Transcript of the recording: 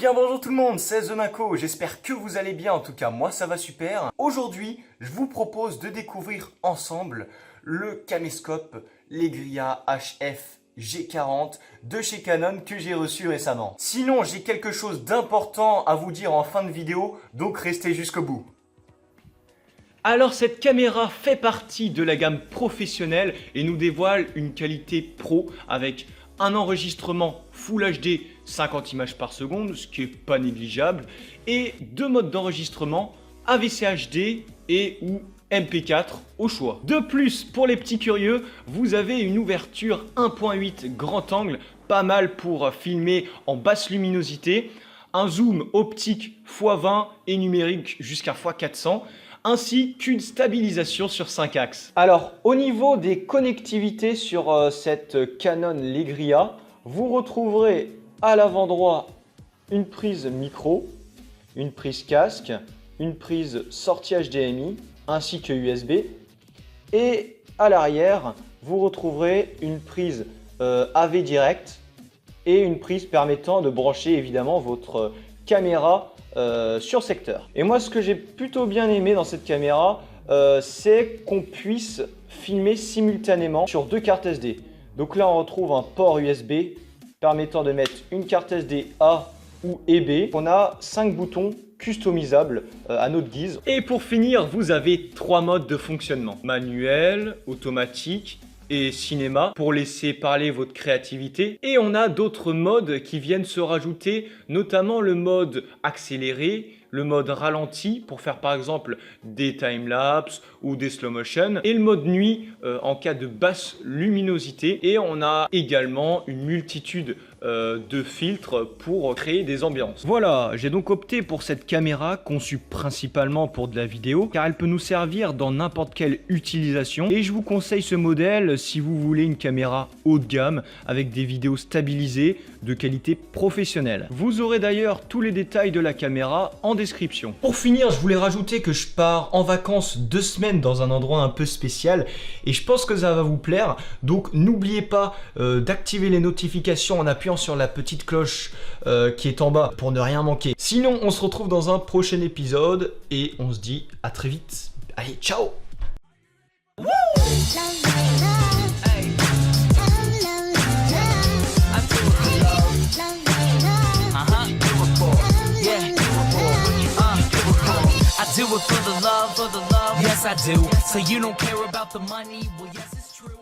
bien bonjour tout le monde, c'est The Mako, j'espère que vous allez bien, en tout cas moi ça va super. Aujourd'hui, je vous propose de découvrir ensemble le caméscope Legria HF G40 de chez Canon que j'ai reçu récemment. Sinon, j'ai quelque chose d'important à vous dire en fin de vidéo, donc restez jusqu'au bout. Alors cette caméra fait partie de la gamme professionnelle et nous dévoile une qualité pro avec un enregistrement Full HD 50 images par seconde, ce qui est pas négligeable, et deux modes d'enregistrement AVC HD et ou MP4 au choix. De plus, pour les petits curieux, vous avez une ouverture 1.8 grand angle, pas mal pour filmer en basse luminosité, un zoom optique x20 et numérique jusqu'à x400, ainsi qu'une stabilisation sur 5 axes. Alors, au niveau des connectivités sur cette Canon Legria, vous retrouverez à l'avant droit une prise micro, une prise casque, une prise sortie HDMI, ainsi que USB. Et à l'arrière, vous retrouverez une prise AV direct et une prise permettant de brancher évidemment votre caméra sur secteur. Et moi, ce que j'ai plutôt bien aimé dans cette caméra, c'est qu'on puisse filmer simultanément sur deux cartes SD. Donc là, on retrouve un port USB permettant de mettre une carte SD A ou B. On a 5 boutons customisables à notre guise. Et pour finir, vous avez 3 modes de fonctionnement: manuel, automatique et cinéma pour laisser parler votre créativité. Et on a d'autres modes qui viennent se rajouter, notamment le mode accéléré, le mode ralenti pour faire par exemple des timelapses ou des slow motion, et le mode nuit en cas de basse luminosité. Et on a également une multitude de filtres pour créer des ambiances. Voilà, j'ai donc opté pour cette caméra conçue principalement pour de la vidéo car elle peut nous servir dans n'importe quelle utilisation, et je vous conseille ce modèle si vous voulez une caméra haut de gamme avec des vidéos stabilisées de qualité professionnelle. Vous aurez d'ailleurs tous les détails de la caméra en description. Pour finir, je voulais rajouter que je pars en vacances 2 semaines dans un endroit un peu spécial et je pense que ça va vous plaire, donc n'oubliez pas d'activer les notifications en appuyant sur la petite cloche qui est en bas pour ne rien manquer. Sinon, on se retrouve dans un prochain épisode et on se dit à très vite. Allez, ciao! I do it for the love, yes I do. So you don't care about the money, well yes it's true.